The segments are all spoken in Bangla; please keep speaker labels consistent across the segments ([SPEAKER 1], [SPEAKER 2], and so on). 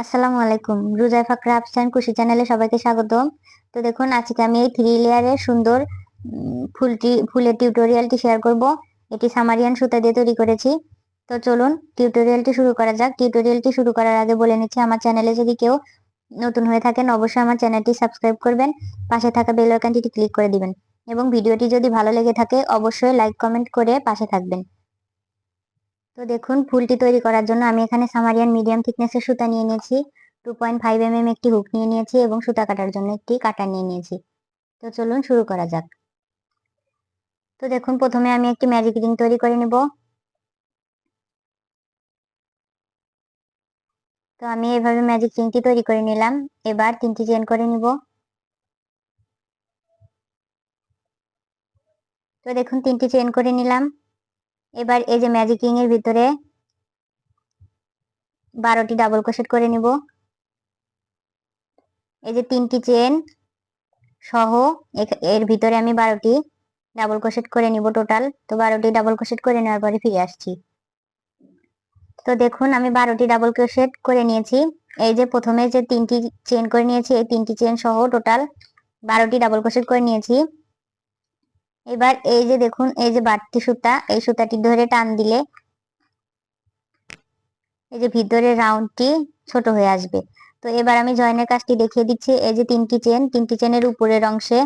[SPEAKER 1] আসসালামু আলাইকুম। রুজাইফা ক্রাফটস অ্যান্ড কুশি চ্যানেলে সবাইকে স্বাগতম। তো দেখুন আজকে আমি এই 3 লেয়ারের সুন্দর ফুলের টিউটোরিয়ালটি শেয়ার করব। এটি সামারিয়ান সুতা দিয়ে তৈরি করেছি। তো চলুন টিউটোরিয়ালটি শুরু করা যাক। টিউটোরিয়ালটি শুরু করার আগে বলে নিচ্ছি, আমার চ্যানেলে যদি কেউ নতুন হয়ে থাকেন অবশ্যই আমার চ্যানেলটি সাবস্ক্রাইব করবেন, পাশে থাকা বেল আইকনটি ক্লিক করে দিবেন এবং ভিডিওটি যদি ভালো লেগে থাকে অবশ্যই লাইক কমেন্ট করে পাশে থাকবেন। তো দেখুন ফুলটি তৈরি করার জন্য আমি এখানে সামারিয়ান মিডিয়াম থিকনেসের সুতা নিয়ে নিয়েছি, 2.5 mm একটি হুক নিয়ে নিয়েছি এবং সুতা কাটার জন্য একটি কাটার নিয়ে নিয়েছি। তো চলুন শুরু করা যাক। তো দেখুন প্রথমে আমি একটি ম্যাজিক রিং তৈরি করে নিব। তো আমি এইভাবে ম্যাজিক রিংটি তৈরি করে নিলাম। এবার 3টি চেইন করে নিব। তো দেখুন 3টি চেইন করে নিলাম। এবার এই যে ম্যাজিক রিং এর ভিতরে 12টি ডাবল ক্রোশেট করে নিব। এই যে 3টি চেইন সহ এর ভিতরে আমি 12টি ডাবল ক্রোশেট করে নিব টোটাল। তো 12টি ডাবল ক্রোশেট করে নেওয়ার পরে ফিরে আসছি। তো দেখুন আমি 12টি ডাবল ক্রোশেট করে নিয়েছি। এই যে প্রথমে যে 3টি চেইন করে নিয়েছি, এই 3টি চেইন সহ টোটাল 12টি ডাবল ক্রোশেট করে নিয়েছি। এবার এই যে দেখুন এই যে বাড়তি সুতা, এই সুতাটি ধরে টান দিলে এই যে ভিতরের রাউন্ডটি ছোট হয়ে আসবে। তো এবার আমি জয়েনের কাজটি দেখিয়ে দিচ্ছি। এই যে 3টি চেনের উপরের অংশে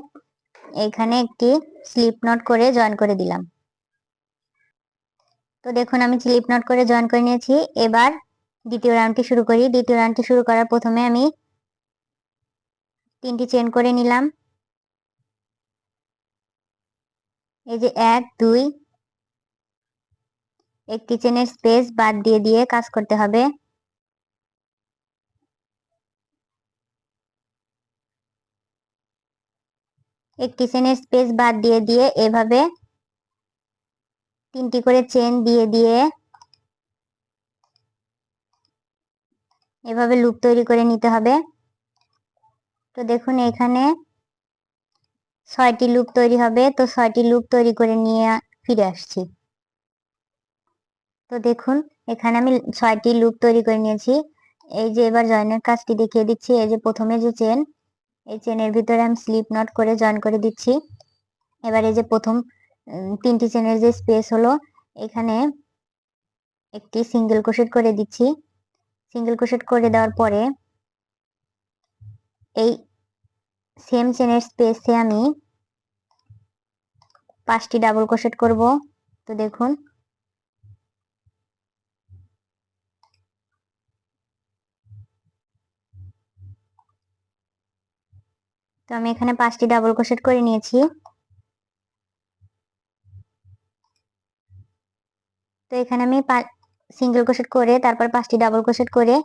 [SPEAKER 1] এখানে একটি স্লিপ নট করে জয়েন করে দিলাম। তো দেখুন আমি স্লিপ নট করে জয়েন করে নিয়েছি। এবার দ্বিতীয় রাউন্ডটি শুরু করি। দ্বিতীয় রাউন্ডটি শুরু করার প্রথমে আমি 3টি চেইন করে নিলাম। এই যে 1 2, একটি চেনের স্পেস বাদ দিয়ে দিয়ে কাজ করতে হবে। একটি চেনের স্পেস বাদ দিয়ে দিয়ে এভাবে 3টি করে চেন দিয়ে দিয়ে এভাবে লুপ তৈরি করে নিতে হবে। তো দেখুন এখানে 6টি লুপ তৈরি হবে। তো 6টি লুপ তৈরি করে নিয়ে ফিরে আসছি। তো দেখুন এখানে আমি 6টি লুপ তৈরি করে নিয়েছি। এই যে এবার জয়েনের কাজটি দেখিয়ে দিচ্ছি। এই যে প্রথমে যে চেন, এই চেনের ভিতরে আমি স্লিপ নট করে জয়েন করে দিচ্ছি। এবার এই যে প্রথম 3টি চেনের যে স্পেস হলো এখানে একটি সিঙ্গেল ক্রোশেট করে দিচ্ছি। সিঙ্গেল ক্রোশেট করে দেওয়ার পরে এই সেম চেনের স্পেসে আমি 5টি ডাবল ক্রোশেট করব। তো দেখুন তো আমি এখানে 5টি ডাবল ক্রোশেট করে নিয়েছি। তো এখানে আমি সিঙ্গেল ক্রোশেট করে তারপর 5টি ডাবল ক্রোশেট করে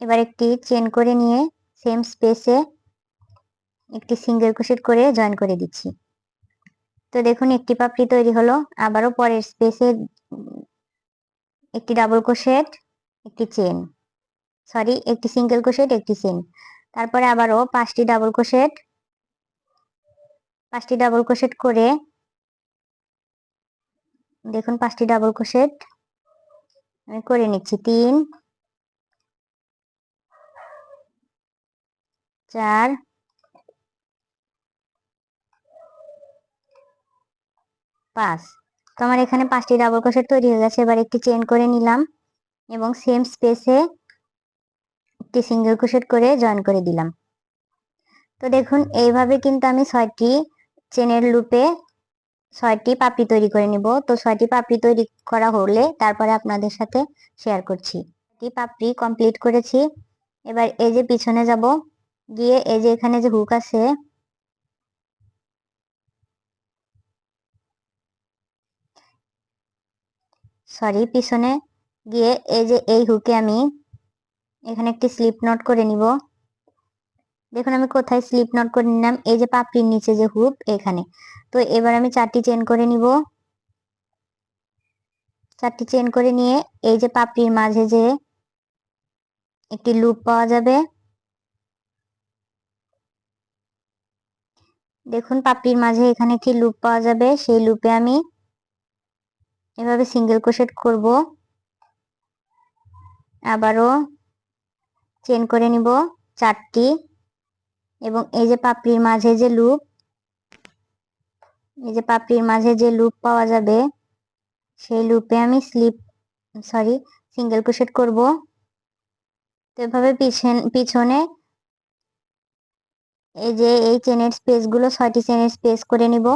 [SPEAKER 1] এবার একটি চেন করে নিয়ে সেম স্পেসে একটি সিঙ্গেল ক্রোশেট করে জয়েন করে দিচ্ছি। তো দেখুন একটি পাপড়ি তৈরি হলো। আবারও পরের স্পেসে একটি ডাবল ক্রোশেট, একটি চেন, সরি একটি সিঙ্গেল ক্রোশেট, একটি চেন, তারপরে আবারও 5টি ডাবল ক্রোশেট, 5টি ডাবল ক্রোশেট করে দেখুন 5টি ডাবল ক্রোশেট আমি করে নিচ্ছি। 3 4 5। তো আমার এখানে 5টি ডাবল ক্রোশেট তৈরি হয়ে গেছে। এবার একটি চেন করে নিলাম এবং সেম স্পেসে একটি সিঙ্গেল ক্রোশেট করে জয়েন করে দিলাম। তো দেখুন এইভাবে কিন্তু আমি 6টি চেনের লুপে 6টি পাপড়ি তৈরি করে নিব। তো 6টি পাপড়ি তৈরি করা হলে তারপরে আপনাদের সাথে শেয়ার করছি। পাপড়ি কমপ্লিট করেছি। এবার এই যে পিছনে যাব, গিয়ে এই যে এখানে যে হুক আছে সরি পিছনে গিয়ে এই যে এই হুকে আমি এখানে একটি স্লিপ নট করে নিব। দেখুন আমি কোথায় স্লিপ নট করে নিলাম, এই যে পাপড়ির নিচে যে হুক এখানে। তো এবার আমি 4টি চেন করে নিব। 4টি চেন করে নিয়ে এই যে পাপড়ির মাঝে যে একটি লুপ পাওয়া যাবে, দেখুন পাপড়ির মাঝে এখানে একটি লুপ পাওয়া যাবে, সেই লুপে আমি এভাবে সিঙ্গেল ক্রোশেট করব। আবারও চেন করে নিব 4টি, এবং এই যে পাপড়ির মাঝে যে লুপ, এই যে পাপড়ির মাঝে যে লুপ পাওয়া যাবে সেই লুপে আমি সিঙ্গেল ক্রোশেট করব। তো এভাবে পিছনে এই যে এই চেনের স্পেস গুলো 6টি চেনের স্পেস করে নিব।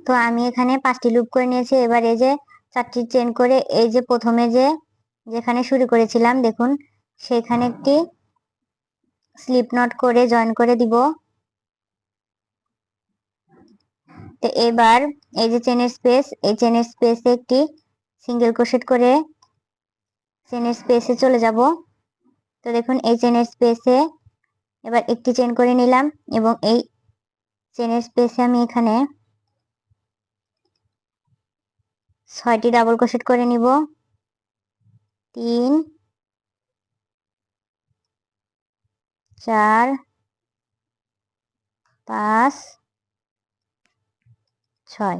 [SPEAKER 1] তো আমি এখানে 5টি লুপ করে নিয়েছি। এবার এই যে 4টি চেন করে এই যে প্রথমে যেখানে শুরু করেছিলাম দেখুন সেখানে একটি স্লিপ নট করে জয়েন করে দিব। তো এবার এই যে চেনের স্পেস, এই চেনের স্পেসে একটি সিঙ্গেল ক্রোশেট করে চেনের স্পেসে চলে যাব। তো দেখুন এই চেনের স্পেসে এবার একটি চেন করে নিলাম, এবং এই চেনের স্পেসে আমি এখানে 6টি ডাবল ক্রোশেট করে নিব। 3 4 5 6।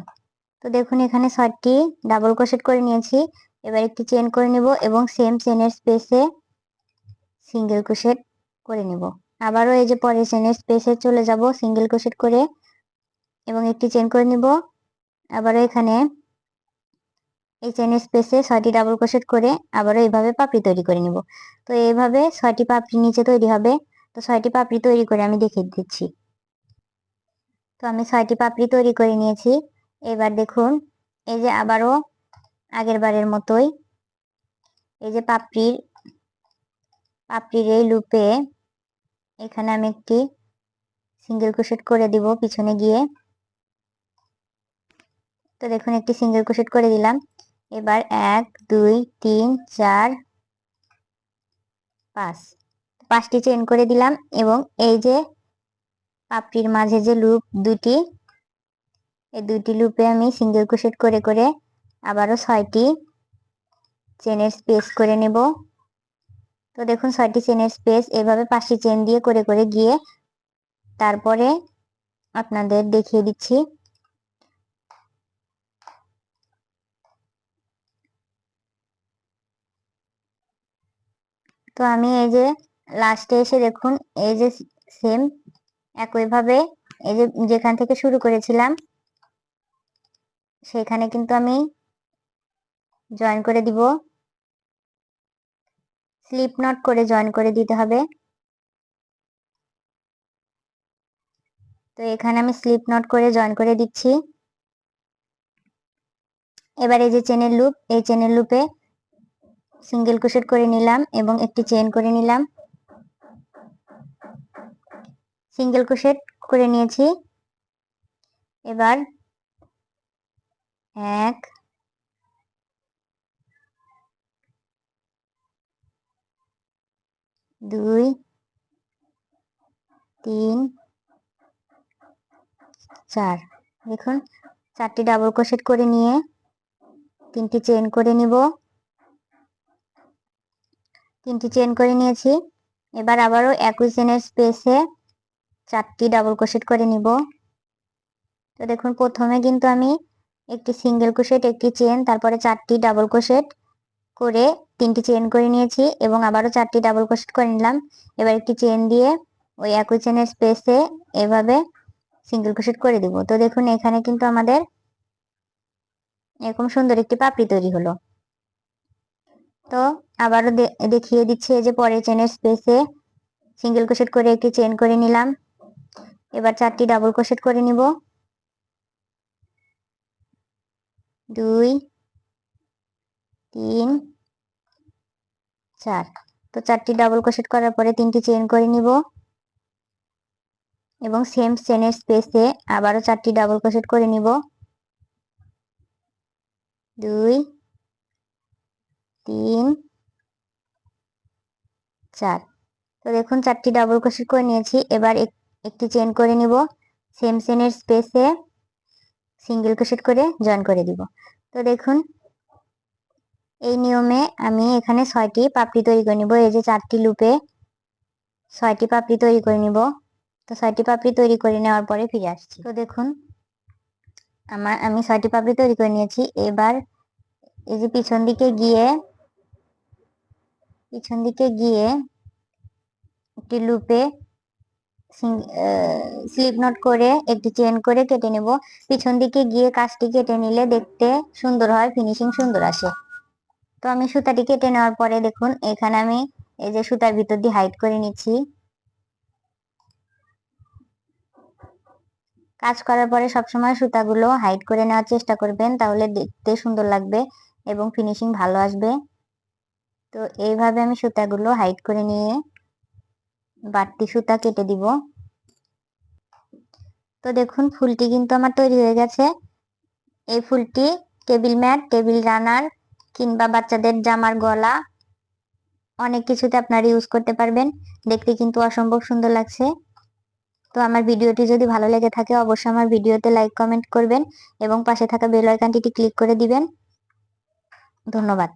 [SPEAKER 1] তো দেখুন এখানে 6টি ডাবল ক্রোশেট করে নিয়েছি। এবার একটি চেন করে নিব এবং সেম চেনের স্পেসে সিঙ্গেল ক্রোশেট করে নিব। আবারও এই যে পরের চেনের স্পেসে চলে যাব সিঙ্গেল ক্রোশেট করে, এবং একটি চেন করে নিব। আবারও এখানে এই চেনের স্পেসে 6টি ডাবল ক্রোশেট করে আবারও এইভাবে পাপড়ি তৈরি করে নিব। তো এইভাবে 6টি পাপড়ি নিচে তৈরি হবে। তো 6টি পাপড়ি তৈরি করে আমি দেখিয়ে দিচ্ছি। তো আমি 6টি পাপড়ি তৈরি করে নিয়েছি। এবার দেখুন এই যে আবারও আগের বারের মতোই এই যে পাপড়ির এই লুপে এখানে আমি একটি সিঙ্গেল ক্রোশেট করে দিব পিছনে গিয়ে। তো দেখুন একটি সিঙ্গেল ক্রোশেট করে দিলাম। এবার 1 2 3 4 5 5টি চেন করে দিলাম, এবং এই যে পাপড়ির মাঝে যে লুপ দুটি, এই দুটি লুপে আমি সিঙ্গেল ক্রোশেট করে করে আবারও 6টি চেনের স্পেস করে নেব। তো দেখুন 6টি চেনের স্পেস এভাবে 5টি চেন দিয়ে করে করে গিয়ে তারপরে আপনাদের দেখিয়ে দিচ্ছি। তো আমি এই যে লাস্টে এসে দেখুন এই যে সেম একইভাবে এই যে যেখান থেকে শুরু করেছিলাম সেখানে কিন্তু আমি জয়েন করে দিব। স্লিপ নট করে জয়েন করে দিতে হবে। তো এখানে আমি স্লিপ নট করে জয়েন করে দিচ্ছি। এবার এই যে চেনের লুপ, এই চেনের লুপে সিঙ্গেল ক্রোশেট করে নিলাম এবং একটি চেন করে নিলাম। সিঙ্গেল ক্রোশেট করে নিয়েছি। এবার 1 2 3 4। দেখুন 4টি ডাবল ক্রোশেট করে নিয়ে 3টি চেন করে নিব। 3টি চেন করে নিয়েছি। এবার আবারও একই চেনের স্পেসে 4টি ডাবল ক্রোশেট করে নিব। তো দেখুন প্রথমে কিন্তু আমি একটি সিঙ্গেল ক্রোশেট, একটি চেন, তারপরে 4টি ডাবল ক্রোশেট করে 3টি চেন করে নিয়েছি এবং আবারও 4টি ডাবল ক্রোশেট করে নিলাম। এবার একটি চেন দিয়ে ওই একই চেনের স্পেসে এভাবে সিঙ্গেল ক্রোশেট করে দিব। তো দেখুন এখানে কিন্তু আমাদের এরকম সুন্দর একটি পাপড়ি তৈরি হলো। তো আবারও দেখিয়ে দিচ্ছি এই যে পরের চেনের স্পেসে সিঙ্গেল ক্রোশেট করে একটি চেন করে নিলাম। এবার 4টি ডাবল ক্রোশেট করে নিব। 2 3 4। তো 4টি ডাবল ক্রোশেট করার পরে 3টি চেন করে নিব এবং সেম চেনের স্পেসে আবারও 4টি ডাবল ক্রোশেট করে নিব। 2 3 4। তো দেখুন 4টি ডাবল ক্রোশেট করে নিয়েছি। এবার একটি চেন করে নিব, সেম চেনের স্পেসে সিঙ্গেল ক্রোশেট করে জয়েন করে দিব। তো দেখুন এই নিয়মে আমি এখানে 6টি পাপড়ি তৈরি করে নিব। এই যে 4টি লুপে 6টি পাপড়ি তৈরি করে নিব। তো 6টি পাপড়ি তৈরি করে নেওয়ার পরে ফিরে আসছি। তো দেখুন আমি 6টি পাপড়ি তৈরি করে নিয়েছি। এবার এই যে পিছন দিকে গিয়ে পিছন দিকে গিয়ে একটি লুপে স্লিপ নট করে একটি চেন করে কেটে নেব। পিছন দিকে গিয়ে কাজটি কেটে নিলে দেখতে সুন্দর হয়, ফিনিশিং সুন্দর আসে। তো আমি সুতাটি কেটে নেওয়ার পরে দেখুন এখানে আমি এই যে সুতার ভিতর দিয়ে হাইড করে নিচ্ছি। কাজ করার পরে সবসময় সুতাগুলো হাইড করে নেওয়ার চেষ্টা করবেন, তাহলে দেখতে সুন্দর লাগবে এবং ফিনিশিং ভালো আসবে। তো এইভাবে আমি সুতাগুলো হাইড করে নিয়ে বাড়তি সুতা কেটে দিব। তো দেখুন ফুলটি কিন্তু আমার তৈরি হয়ে গেছে। এই ফুলটি টেবিল ম্যাট, টেবিল রানার কিংবা বাচ্চাদের জামার গলা অনেক কিছুতে আপনারা ইউজ করতে পারবেন। দেখতে কিন্তু অসম্ভব সুন্দর লাগছে। তো আমার ভিডিওটি যদি ভালো লেগে থাকে অবশ্যই আমার ভিডিওতে লাইক কমেন্ট করবেন এবং পাশে থাকা বেল আইকনটি ক্লিক করে দিবেন। ধন্যবাদ।